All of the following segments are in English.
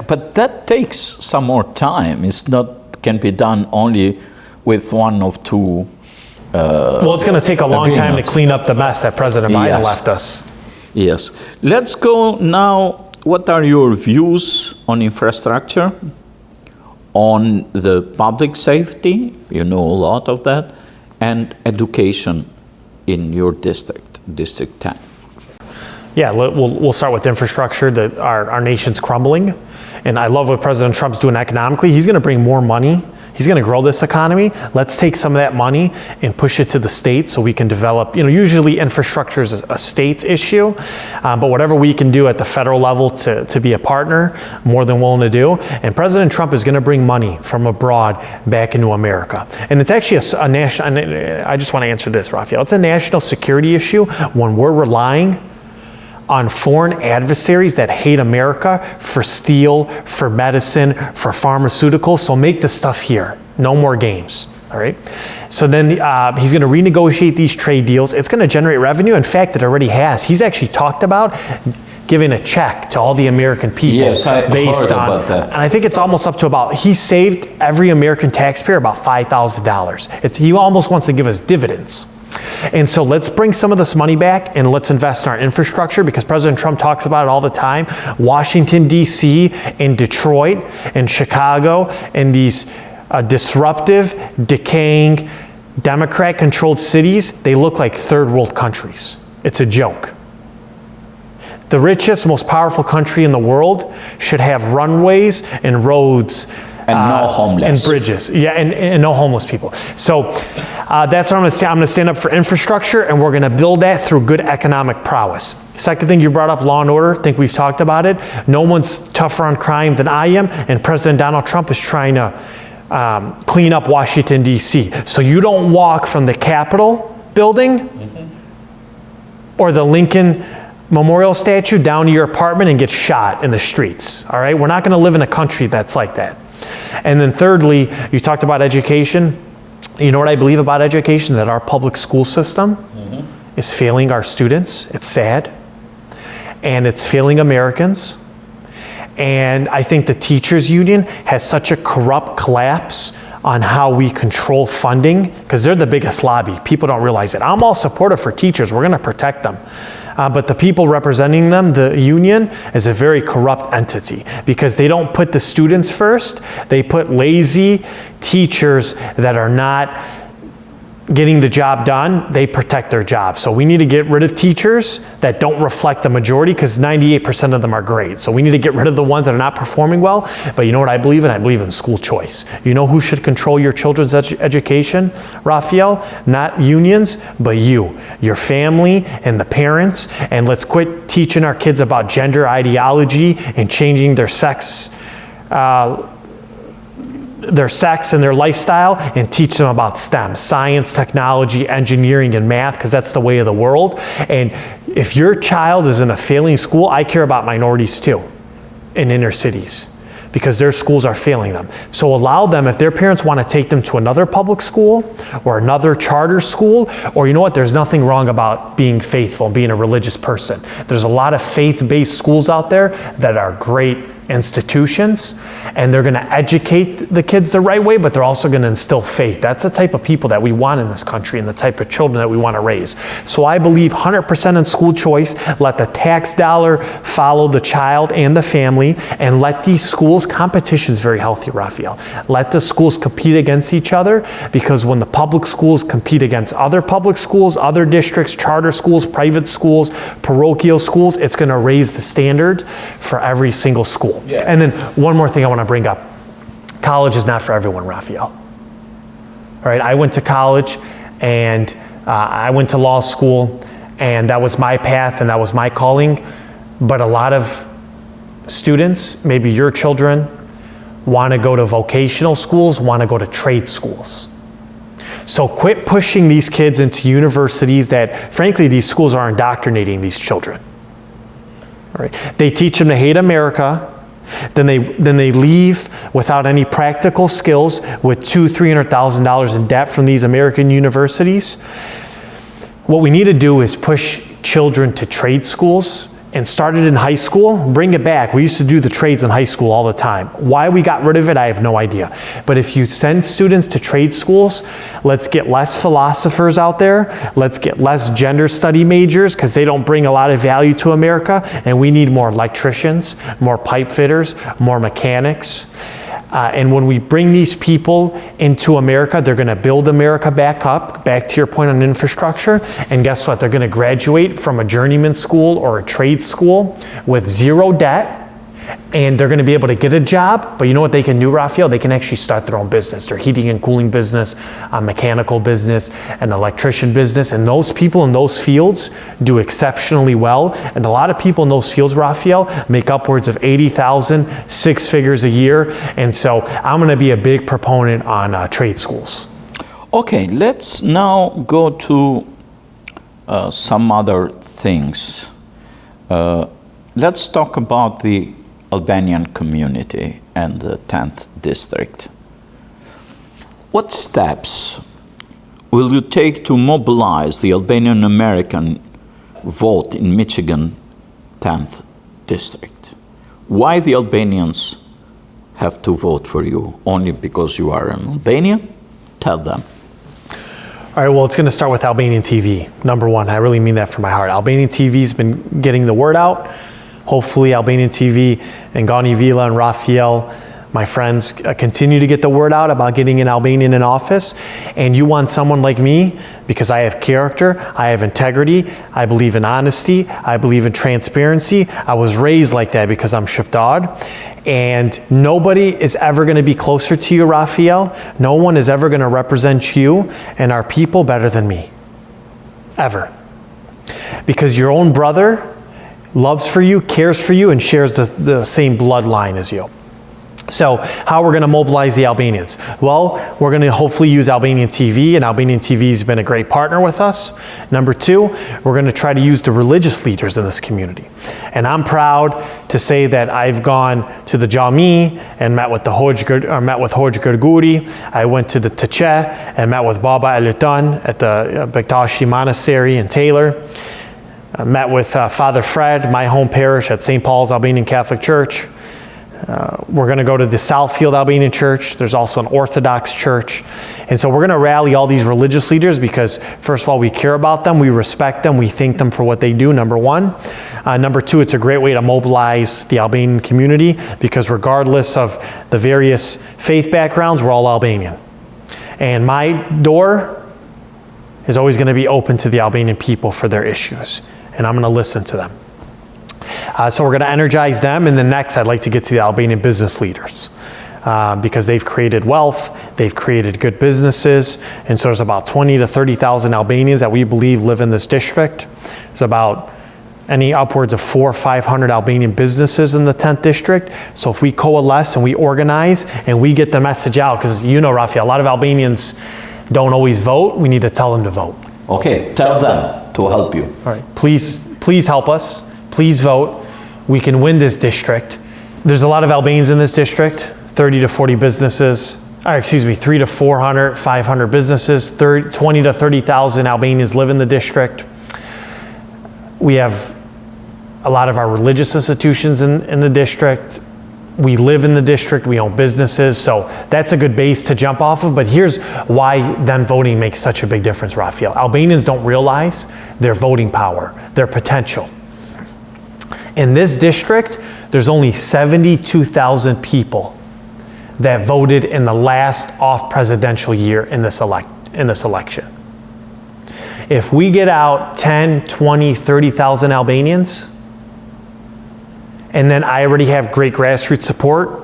But that takes some more time. It's not can be done only with one of two. Well, it's going to take a long time to clean up the mess that President Biden left us. Yes. Let's go now. What are your views on infrastructure, on the public safety? You know a lot of that, and education in your district, District 10. Yeah, we'll start with infrastructure. Our nation's crumbling, and I love what President Trump's doing economically. He's going to bring more money. He's going to grow this economy. Let's take some of that money and push it to the states so we can develop, usually infrastructure is a state's issue, but whatever we can do at the federal level to be a partner, more than willing to do. And President Trump is going to bring money from abroad back into America. And it's actually a national, I just want to answer this, Raphael. It's a national security issue when we're relying on foreign adversaries that hate America for steel, for medicine, for pharmaceuticals. So make the stuff here. No more games. All right. So then he's going to renegotiate these trade deals. It's going to generate revenue. In fact, it already has. He's actually talked about giving a check to all the American people. Yes, I heard about that. And I think it's almost up to he saved every American taxpayer about $5,000. He almost wants to give us dividends. And so let's bring some of this money back and let's invest in our infrastructure, because President Trump talks about it all the time. Washington, D.C., and Detroit, and Chicago, and these disruptive, decaying, Democrat-controlled cities, they look like third world countries. It's a joke. The richest, most powerful country in the world should have runways and roads and no homeless. And bridges. Yeah, and no homeless people. So that's what I'm going to say. I'm going to stand up for infrastructure, and we're going to build that through good economic prowess. Second thing you brought up, law and order. I think we've talked about it. No one's tougher on crime than I am, and President Donald Trump is trying to clean up Washington, D.C. So you don't walk from the Capitol building or the Lincoln Memorial statue down to your apartment and get shot in the streets. All right? We're not going to live in a country that's like that. And then thirdly, you talked about education. You know what I believe about education? That our public school system is failing our students. It's sad. And it's failing Americans. And I think the teachers union has such a corrupt collapse on how we control funding, because they're the biggest lobby. People don't realize it. I'm all supportive for teachers. We're going to protect them. But the people representing them, the union, is a very corrupt entity, because they don't put the students first. They put lazy teachers that are not getting the job done. They protect their job. So we need to get rid of teachers that don't reflect the majority, because 98% of them are great. So we need to get rid of the ones that are not performing well. But you know what I believe in? I believe in school choice. You know who should control your children's education, Raphael? Not unions, but you, your family, and the parents. And let's quit teaching our kids about gender ideology and changing their sex and their lifestyle, and teach them about STEM, science, technology, engineering, and math, because that's the way of the world. And if your child is in a failing school, I care about minorities too, in inner cities, because their schools are failing them. So allow them, if their parents want to take them to another public school or another charter school, or you know what, there's nothing wrong about being faithful and being a religious person. There's a lot of faith-based schools out there that are great institutions, and they're going to educate the kids the right way, but they're also going to instill faith. That's the type of people that we want in this country, and the type of children that we want to raise. So I believe 100% in school choice. Let the tax dollar follow the child and the family, and let these schools, competition is very healthy, Raphael. Let the schools compete against each other, because when the public schools compete against other public schools, other districts, charter schools, private schools, parochial schools, it's going to raise the standard for every single school. Yeah. And then one more thing I want to bring up. College is not for everyone, Raphael. All right, I went to college, and I went to law school, and that was my path and that was my calling. But a lot of students, maybe your children, want to go to vocational schools, want to go to trade schools. So quit pushing these kids into universities that, frankly, these schools are indoctrinating these children. All right. They teach them to hate America. Then they leave without any practical skills, with $200,000-$300,000 in debt from these American universities. What we need to do is push children to trade schools and started in high school, bring it back. We used to do the trades in high school all the time. Why we got rid of it, I have no idea. But if you send students to trade schools, let's get less philosophers out there. Let's get less gender study majors because they don't bring a lot of value to America. And we need more electricians, more pipe fitters, more mechanics. And when we bring these people into America, they're going to build America back up, back to your point on infrastructure. And guess what? They're going to graduate from a journeyman school or a trade school with zero debt. And they're going to be able to get a job. But you know what they can do, Raphael? They can actually start their own business. Their heating and cooling business, a mechanical business, an electrician business. And those people in those fields do exceptionally well. And a lot of people in those fields, Raphael, make upwards of 80,000, 6 figures a year. And so I'm going to be a big proponent on trade schools. Okay, let's now go to some other things. Let's talk about the Albanian community and the 10th district. What steps will you take to mobilize the Albanian American vote in Michigan 10th district? Why the Albanians have to vote for you? Only because you are an Albanian? Tell them. All right, well, it's going to start with Albanian TV. Number one, I really mean that from my heart. Albanian TV's been getting the word out. Hopefully Albanian TV and Gani Vila and Raphael, my friends, continue to get the word out about getting an Albanian in office. And you want someone like me, because I have character, I have integrity, I believe in honesty, I believe in transparency. I was raised like that because I'm Shqiptar. And nobody is ever going to be closer to you, Raphael. No one is ever going to represent you and our people better than me. Ever. Because your own brother loves for you, cares for you, and shares the same bloodline as you. So how we're going to mobilize the Albanians? Well, we're going to hopefully use Albanian TV, and Albanian TV has been a great partner with us. Number two, we're going to try to use the religious leaders in this community. And I'm proud to say that I've gone to the Jami and met with Hoj Gurguri. I went to the Teche and met with Baba Elutan at the Bektashi Monastery in Taylor. I met with Father Fred, my home parish at St. Paul's Albanian Catholic Church. We're going to go to the Southfield Albanian Church. There's also an Orthodox church. And so we're going to rally all these religious leaders because, first of all, we care about them, we respect them, we thank them for what they do, number one. Number two, it's a great way to mobilize the Albanian community because regardless of the various faith backgrounds, we're all Albanian. And my door is always going to be open to the Albanian people for their issues. And I'm going to listen to them. So we're going to energize them. And then next, I'd like to get to the Albanian business leaders because they've created wealth, they've created good businesses. And so there's about 20 to 30,000 Albanians that we believe live in this district. There's about upwards of 400 or 500 Albanian businesses in the 10th district. So if we coalesce and we organize and we get the message out, because you know, Raphael, a lot of Albanians don't always vote. We need to tell them to vote. Okay, tell them to help you. All right, please help us. Please vote. We can win this district. There's a lot of Albanians in this district, 30 to 40 businesses, 3 to 400, 500 businesses, 20 to 30,000 Albanians live in the district. We have a lot of our religious institutions in the district. We live in the district, we own businesses, so that's a good base to jump off of. But here's why them voting makes such a big difference, Raphael. Albanians don't realize their voting power, their potential. In this district, there's only 72,000 people that voted in the last off-presidential year in this election. If we get out 10, 20, 30,000 Albanians, and then I already have great grassroots support,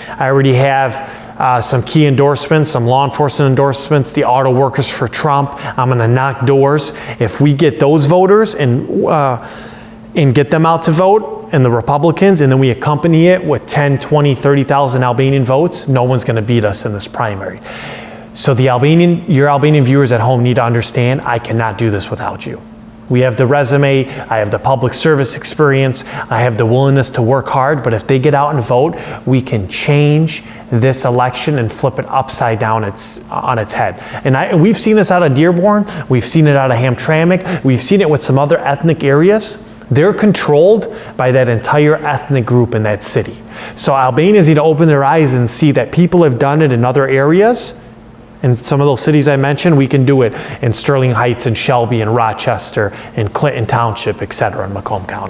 I already have some key endorsements, some law enforcement endorsements, the auto workers for Trump, I'm gonna knock doors. If we get those voters and get them out to vote, and the Republicans, and then we accompany it with 10, 20, 30,000 Albanian votes, no one's gonna beat us in this primary. So your Albanian viewers at home need to understand, I cannot do this without you. We have the resume, I have the public service experience, I have the willingness to work hard, but if they get out and vote, we can change this election and flip it upside down on its head. And we've seen this out of Dearborn, we've seen it out of Hamtramck, we've seen it with some other ethnic areas they're controlled by that entire ethnic group in that city. So Albanians need to open their eyes and see that people have done it in other areas. In some of those cities I mentioned, we can do it in Sterling Heights and Shelby and Rochester and Clinton Township, et cetera, in Macomb County.